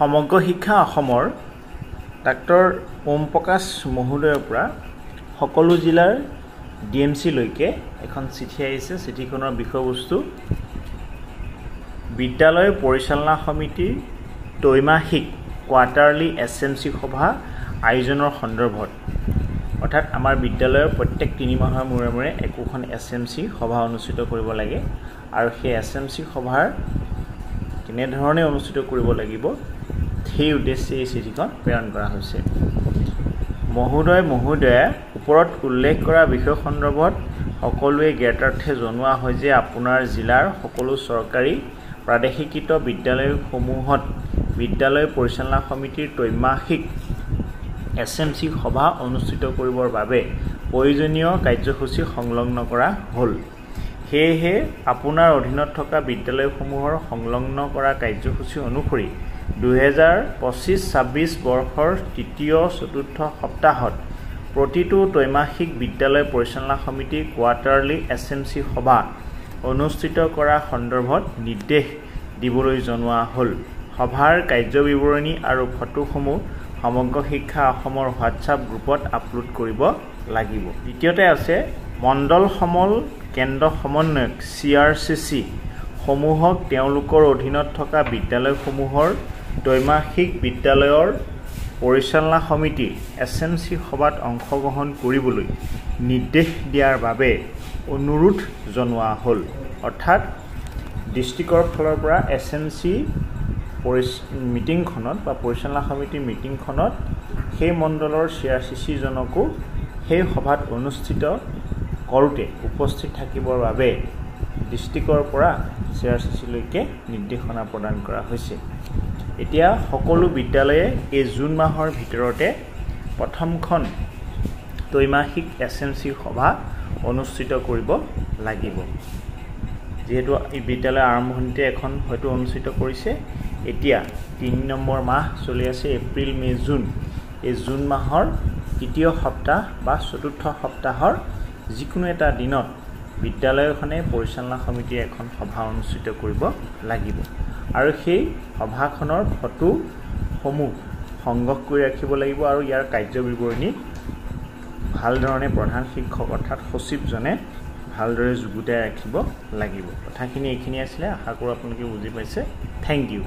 সমগ্ৰ শিক্ষা অসমৰ ডাক্তৰ ওম প্ৰকাশ মহোদয়ৰ পৰা সকলো জিলাৰ ডিএমচি লৈকে এখন চিঠি আহিছে। চিঠিখনৰ বিষয়বস্তু বিদ্যালয় পৰিচালনা সমিতিৰ ত্ৰৈমাসিক কোৱাৰ্টাৰলি এছএমচি সভা আয়োজনৰ সন্দৰ্ভত। অৰ্থাৎ আমাৰ বিদ্যালয়ৰ প্ৰত্যেক 3 মাহৰ মূৰে মূৰে একোখন এছএমচি সভা অনুষ্ঠিত কৰিব লাগে আৰু সেই এছএমচি সভাৰ কেনেধৰণে অনুষ্ঠিত কৰিব লাগিব সেই উদ্দেশ্যে এই চিঠিখন প্ৰেৰণ কৰা হৈছে। মহোদয়ে ওপৰত উল্লেখ কৰা বিষয় সন্দৰ্ভত সকলোৱে জ্ঞাতাৰ্থে জনোৱা হয় যে আপোনাৰ জিলাৰ সকলো চৰকাৰী প্ৰাদেশিকৃত বিদ্যালয়সমূহত বিদ্যালয় পৰিচালনা সমিতিৰ ত্ৰৈমাসিক এছএমচি সভা অনুষ্ঠিত কৰিবৰ বাবে প্ৰয়োজনীয় কাৰ্যসূচী সংলগ্ন কৰা হ'ল। সেয়েহে আপোনাৰ অধীনত থকা বিদ্যালয়সমূহৰ সংলগ্ন কৰা কাৰ্যসূচী অনুসৰি 2025-26 বৰ্ষৰ তৃতীয় চতুৰ্থ সপ্তাহত প্ৰতিটো ত্ৰৈমাসিক বিদ্যালয় পৰিচালনা সমিতিৰ কোৱাৰ্টাৰলি এছএমচি সভা অনুষ্ঠিত কৰা সন্দৰ্ভত নিৰ্দেশ দিবলৈ জনোৱা হ'ল। সভাৰ কাৰ্যবিৱৰণী আৰু ফটোসমূহ সমগ্ৰ শিক্ষা অসমৰ হোৱাটছআপ গ্ৰুপত আপলোড কৰিব লাগিব। দ্বিতীয়তে আছে মণ্ডল সমল কেন্দ্ৰ সমন্বয়ক CRCC সমূহক তেওঁলোকৰ অধীনত থকা বিদ্যালয়সমূহৰ ত্ৰৈমাসিক বিদ্যালয়ৰ পৰিচালনা সমিতিৰ এছএমচি সভাত অংশগ্ৰহণ কৰিবলৈ নিৰ্দেশ দিয়াৰ বাবে অনুৰোধ জনোৱা হ'ল। অৰ্থাৎ ডিষ্ট্ৰিক্টৰ ফালৰ পৰা এছএমচি মিটিংখনত বা পৰিচালনা সমিতিৰ মিটিংখনত সেই মণ্ডলৰ CRCC জনকো সেই সভাত অনুষ্ঠিত কৰোঁতে উপস্থিত থাকিবৰ বাবে ডিষ্ট্ৰিক্টৰ পৰা CRCC লৈকে নিৰ্দেশনা প্ৰদান কৰা হৈছে। এতিয়া সকলো বিদ্যালয়ে এই জুন মাহৰ ভিতৰতে প্ৰথমখন ত্ৰৈমাসিক এছএমচি সভা অনুষ্ঠিত কৰিব লাগিব। যিহেতু এই বিদ্যালয় আৰম্ভণিতে এখন হয়তো অনুষ্ঠিত কৰিছে, এতিয়া 3 নম্বৰ মাহ চলি আছে, এপ্ৰিল মে জুন। এই জুন মাহৰ তৃতীয় সপ্তাহ বা চতুৰ্থ সপ্তাহৰ যিকোনো এটা দিনত বিদ্যালয়খনে পৰিচালনা সমিতিৰ এখন সভা অনুষ্ঠিত কৰিব লাগিব আৰু সেই সভাখনৰ ফটোসমূহ সংগ্ৰহ কৰি ৰাখিব লাগিব আৰু ইয়াৰ কাৰ্যবিৱৰণী ভালধৰণে প্ৰধান শিক্ষক অৰ্থাৎ সচিবজনে ভালদৰে যুগুতাই ৰাখিব লাগিব। কথাখিনি এইখিনি আছিলে, আশা কৰোঁ আপোনালোকে বুজি পাইছে। Thank U.